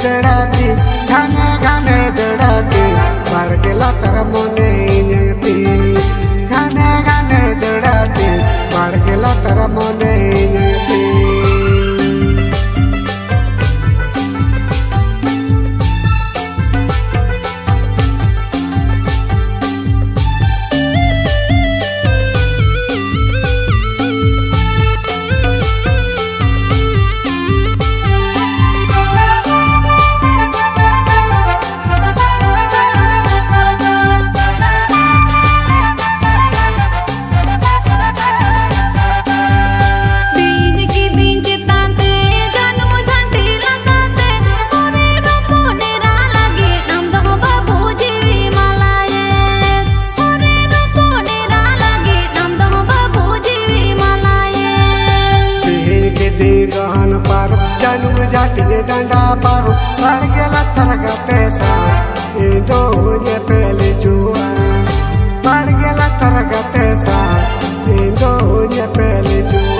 दड़ाती घने घने दड़ाती बार गेला तर मने इंगती घने घने दड़ाती बार गेला तर मने इंगती जन्म जाटिए डंडा पारो बार गेला तरगा पैसा दो ने पहले जुआ बार गेला तरगा पैसा दो ने पहले जुआ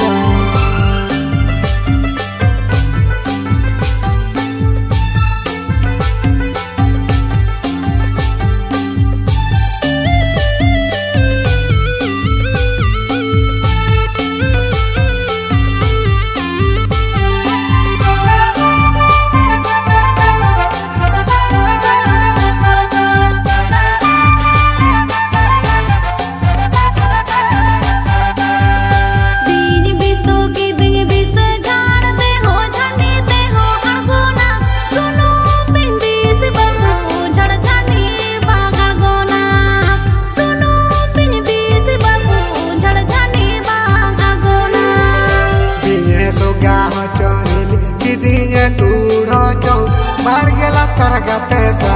बार गेला तरगा पैसा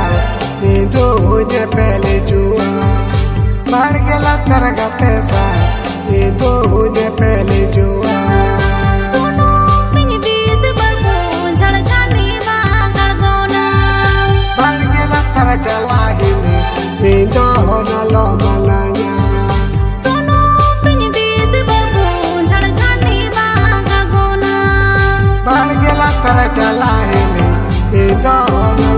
दो ने पहले जुआ बार गेला तरगा पैसा दो ने पहले जुआ बार गेला तर चला हिले दो न लो मनाया बार गेला तर चला हिले दो